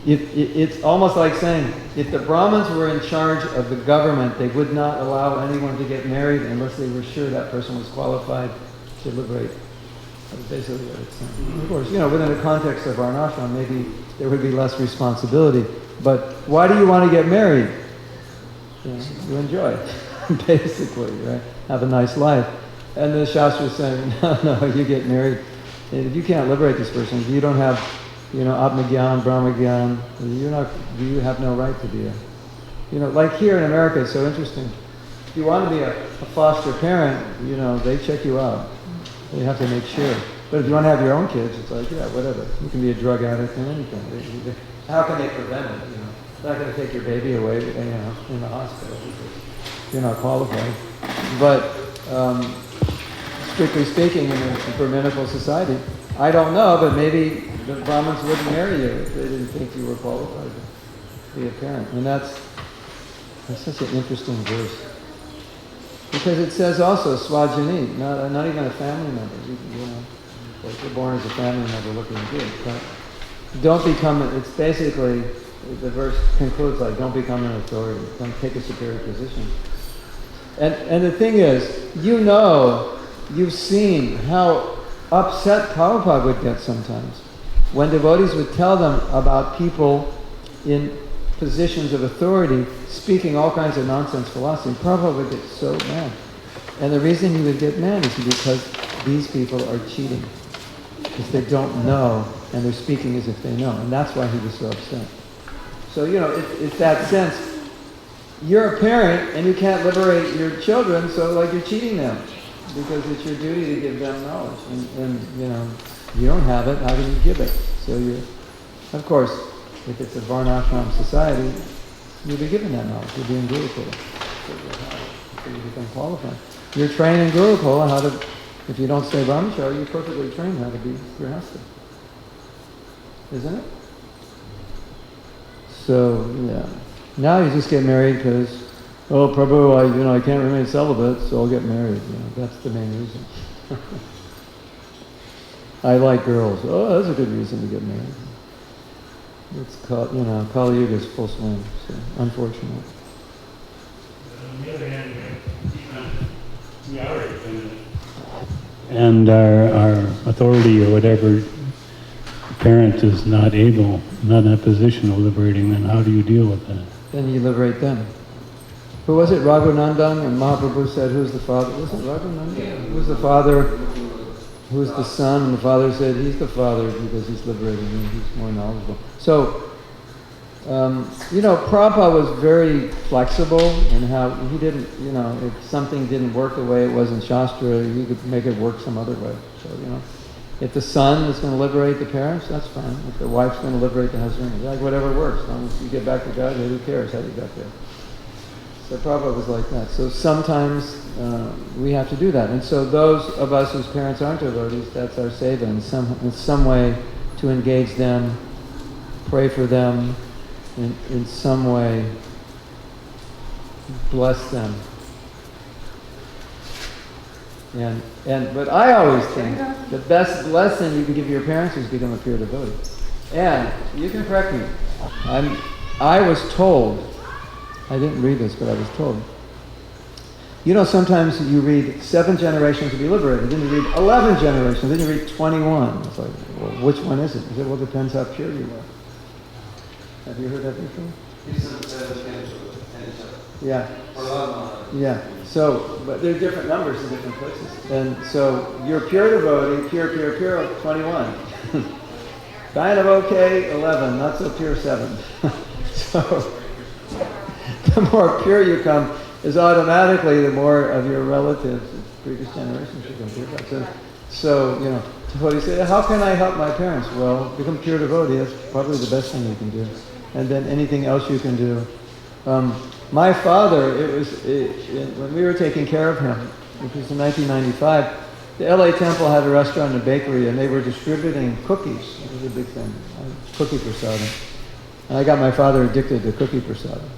it's almost like saying, if the Brahmins were in charge of the government, they would not allow anyone to get married unless they were sure that person was qualified to liberate. That's basically what it's saying. Of course, within the context of Varnashram, maybe there would be less responsibility. But why do you want to get married? You enjoy it, basically, right? Have a nice life. And the Shastra is saying, no, you get married. And if you can't liberate this person, if you don't have, Atma-gyan, Brahma-gyan, you have no right to be like here in America, it's so interesting. If you want to be a foster parent, they check you out. They have to make sure. But if you want to have your own kids, it's like, whatever. You can be a drug addict and anything. How can they prevent it? They're not going to take your baby away, in the hospital because you're not qualified. But strictly speaking, in a Brahminical society, I don't know, but maybe the Brahmins wouldn't marry you if they didn't think you were qualified to be a parent. And that's such an interesting verse. Because it says also, swajani, not even a family member. Like you're born as a family member looking good. But don't become, it's basically, the verse concludes like, don't become an authority. Don't take a superior position. And the thing is, you've seen how upset Prabhupada would get sometimes when devotees would tell them about people in positions of authority speaking all kinds of nonsense philosophy. Prabhupada would get so mad. And the reason he would get mad is because these people are cheating. Because they don't know, and they're speaking as if they know. And that's why he was so upset. So, it's that sense. You're a parent, and you can't liberate your children, so you're cheating them. Because it's your duty to give them knowledge. And you don't have it, how can you give it? So of course, if it's a Varnashram society, you'll be given that knowledge. You'll be in Gurukula. So you become qualified. You're trained in Gurukula if you don't stay Brahmachari, you're perfectly trained how to be Grihastha. Isn't it? So, now you just get married because, Prabhu, I can't remain celibate, so I'll get married. That's the main reason. I like girls. Oh, that's a good reason to get married. It's called, Kali Yuga is full swing, so unfortunate. On the other hand, we are independent. And our authority or whatever parent is not in a position of liberating, then how do you deal with that? Then you liberate them. Who was it? Raghunandan? And Mahaprabhu said, who's the father? Was it Raghunandan? Who's the father? Who's the son? And the father said, he's the father because he's liberating me. He's more knowledgeable. So, Prabhupada was very flexible in how he didn't, if something didn't work the way it was in Shastra, he could make it work some other way. So, if the son is going to liberate the parents, that's fine. If the wife's going to liberate the husband, like whatever works. As long as you get back to God, who cares how you got there? So Prabhupada was like that. So sometimes we have to do that. And so those of us whose parents aren't devotees, that's our seva in some way to engage them, pray for them, in some way bless them. But I always think the best blessing you can give your parents is become a pure devotee. And you can correct me. I was told, I didn't read this, but I was told. Sometimes you read 7 generations to be liberated, then you read 11 generations, then you read 21. It's like, well, which one is it? He said, well, it depends how pure you are. Have you heard that before? Yeah. Yeah. So, but there are different numbers in different places. And so you're pure devotee, pure, 21. Kind of okay, 11, not so pure, 7. So, the more pure you come, is automatically the more of your relatives, previous generations become pure. So, devotee say, how can I help my parents? Well, become pure devotee, that's probably the best thing you can do. And then anything else you can do. My father, when we were taking care of him, which was in 1995, the LA Temple had a restaurant and a bakery, and they were distributing cookies. It was a big thing, cookie prasadam. And I got my father addicted to cookie prasadam.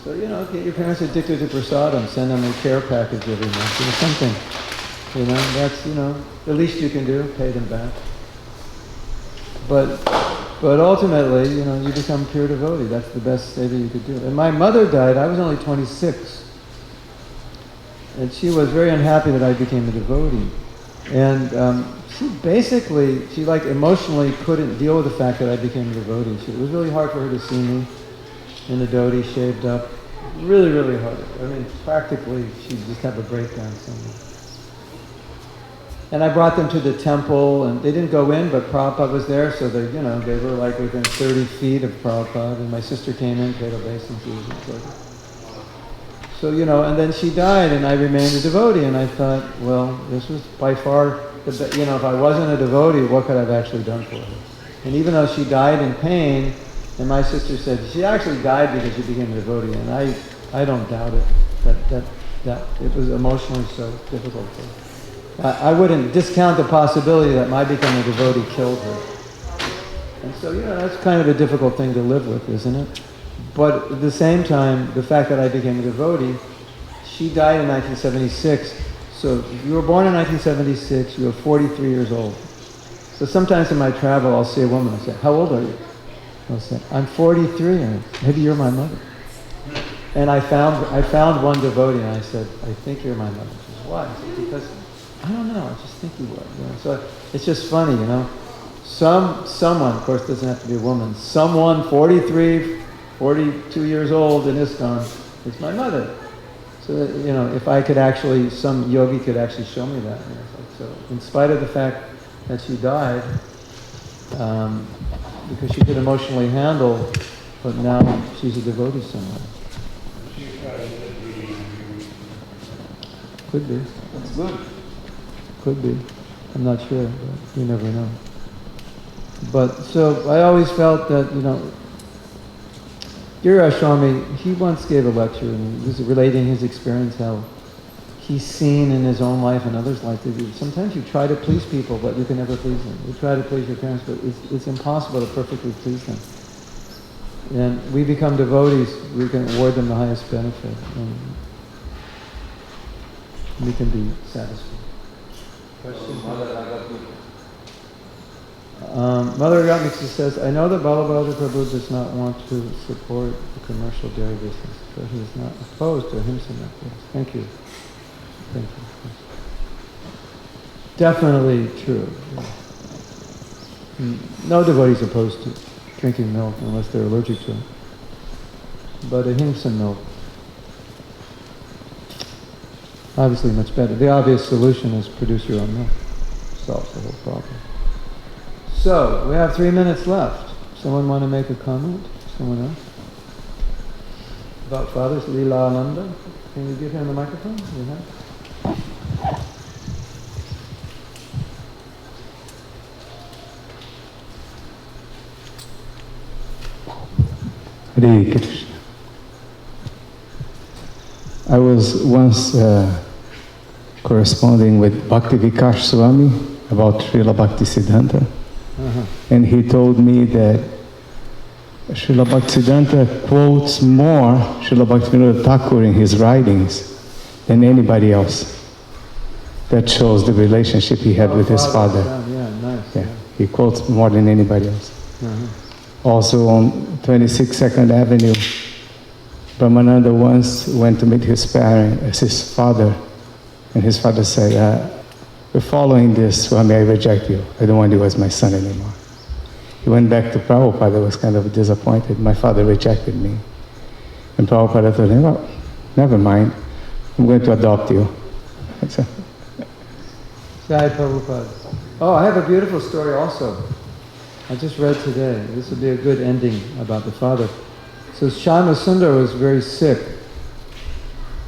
So, get your parents addicted to prasadam, send them a care package every month, something. That's, the least you can do, pay them back. But ultimately, you become pure devotee. That's the best seva you could do. And my mother died, I was only 26. And she was very unhappy that I became a devotee. And she emotionally couldn't deal with the fact that I became a devotee. It was really hard for her to see me in the dhoti, shaved up. Really, really hard. I mean, practically, she'd just have a breakdown somewhere. And I brought them to the temple, and they didn't go in, but Prabhupada was there, so they were like within 30 feet of Prabhupada, and my sister came in, paid obeisances. So, and then she died, and I remained a devotee, and I thought, well, this was by far, if I wasn't a devotee, what could I have actually done for her? And even though she died in pain, and my sister said, she actually died because she became a devotee, and I don't doubt it, that it was emotionally so difficult for her. I wouldn't discount the possibility that my becoming a devotee killed her. And so, that's kind of a difficult thing to live with, isn't it? But at the same time, the fact that I became a devotee, she died in 1976. So you were born in 1976, you were 43 years old. So sometimes in my travel, I'll see a woman, I'll say, how old are you? I'll say, I'm 43, and maybe you're my mother. And I found one devotee, and I said, I think you're my mother. She said, why? I said, because I don't know, I just think you were. So it's just funny, Someone, of course, it doesn't have to be a woman, someone 43, 42 years old in ISKCON is my mother. So that, if I could actually, some yogi could actually show me that. So in spite of the fact that she died, because she could emotionally handle, but now she's a devotee somewhere. Could be. That's good. Could be. I'm not sure, but you never know. But so I always felt that, Giriraj Swami, he once gave a lecture and he was relating his experience, how he's seen in his own life and others' life that sometimes you try to please people, but you can never please them. You try to please your parents, but it's impossible to perfectly please them. And we become devotees, we can award them the highest benefit, and we can be satisfied. Question? Mother Ratmiksa says, I know that Balabhadra Prabhu does not want to support the commercial dairy business, but he is not opposed to ahimsa methods. Thank you. Thank you. Definitely true. No devotee is opposed to drinking milk unless they're allergic to it. But ahimsa milk, obviously much better. The obvious solution is produce your own milk. Solves the whole problem. So, we have 3 minutes left. Someone want to make a comment? Someone else? About Father's Leela Ananda? Can you give him the microphone? You have? Hare Krishna. I was once corresponding with Bhakti Vikas Swami about Srila Bhaktisiddhanta. And he told me that Srila Bhaktisiddhanta quotes more Srila Bhaktivinoda Thakur in his writings than anybody else. That shows the relationship he had with his father. Yeah, nice. Yeah, he quotes more than anybody else. Also on 26 2nd Avenue, Brahmananda once went to meet his father, and his father said, "You're following this, Swami, I reject you. I don't want you as my son anymore." He went back to Prabhupada, was kind of disappointed. My father rejected me. And Prabhupada told him, "Well, never mind, I'm going to adopt you." Jai Prabhupada. Oh, I have a beautiful story also. I just read today. This would be a good ending about the father. So Shyama Sundar was very sick.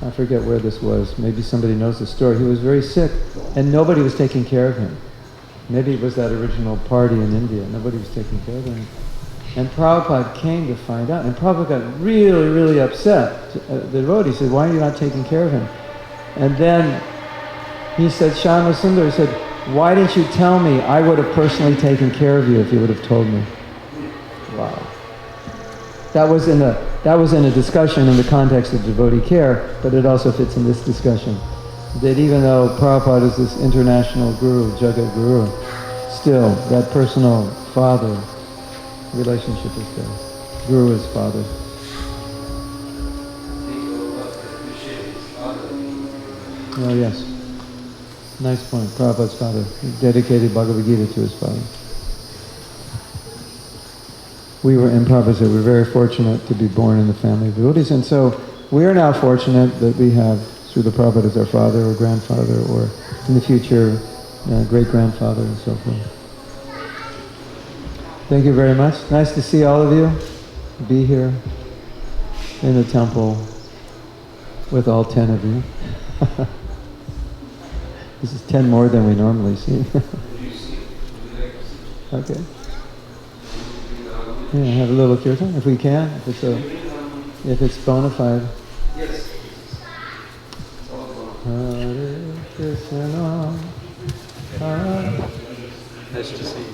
I forget where this was. Maybe somebody knows the story. He was very sick, and nobody was taking care of him. Maybe it was that original party in India. Nobody was taking care of him. And Prabhupada came to find out, and Prabhupada got really, really upset. The devotee said, "Why are you not taking care of him?" And then he said, Shyama Sundar said, "Why didn't you tell me? I would have personally taken care of you if you would have told me." Wow. That was in a discussion in the context of devotee care, but it also fits in this discussion. That even though Prabhupada is this international guru, Jagat Guru, still that personal father relationship is there. Guru is father. Oh yes. Nice point. Prabhupada's father. He dedicated Bhagavad Gita to his father. We were in Prabhupada, we were very fortunate to be born in the family of devotees, and so we are now fortunate that we have Srila Prabhupada as our father or grandfather, or in the future, great-grandfather and so forth. Thank you very much. Nice to see all of you. Be here in the temple with all 10 of you. This is 10 more than we normally see. Okay. Yeah, have a little kirtan if we can, if it's bona fide. Yes. Hare Krishna. Hare. Nice to see you.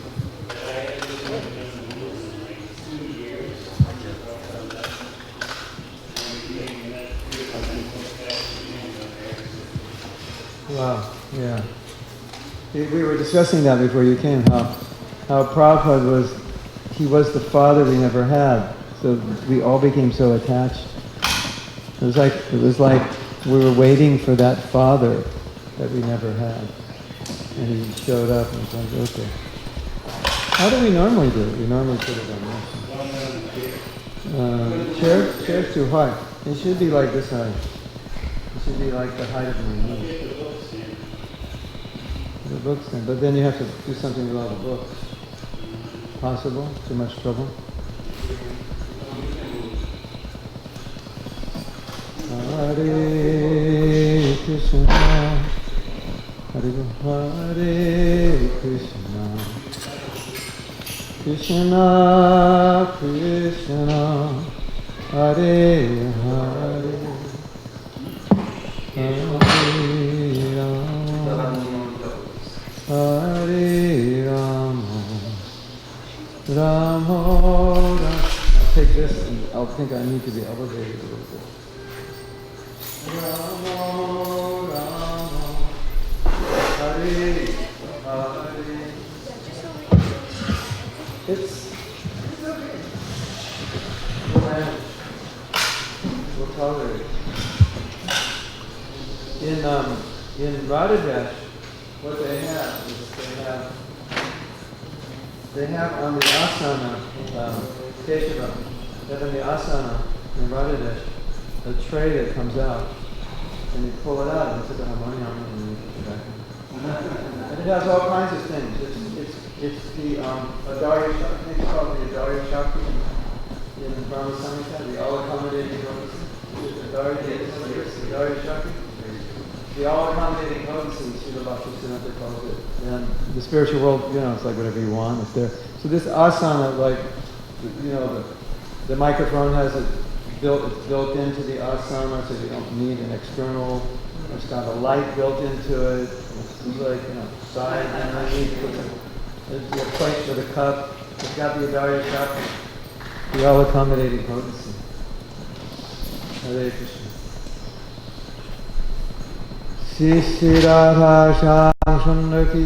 Wow, yeah. We were discussing that before you came, how Prabhupada he was the father we never had. So we all became so attached. It was like we were waiting for that father that we never had. And he showed up and it was like, okay. How do we normally do it? We normally put it on this. Chair's too high. It should be like this high. It should be like the height of my knee. The books then, but then you have to do something with all the books. Possible? Too much trouble? Hare Krishna, Hare Krishna, Krishna Krishna, Hare Hare, Hare Rama, Rama, Rama. I'll take this and I'll think I need to be elevated a little bit. Rama, Rama, Hare Hare. It's okay. We'll manage. We'll tolerate it. In Radhadesh, what they have is they have on the asana, Keshava, they have on the asana in Radhadesh a tray that comes out, and you pull it out and it's a harmonium and you put it back in. And it has all kinds of things. It's the Adarya Shakti, I think it's called the Adarya Shakti in Brahma Samhita, the all-accommodating potency. Adarya Shakti. The all-accommodating potency, Srila Bhaktisiddhanta calls it. And the spiritual world, it's like whatever you want, it's there. So this asana, like, the microphone has it built into the asana, so you don't need an external. It's got a light built into it. It's like, side and underneath. There's a plate for the cup. It's got the Adarya Shakti, the all-accommodating potency. Hare Krishna. Shri Radha Shyam Sundar ki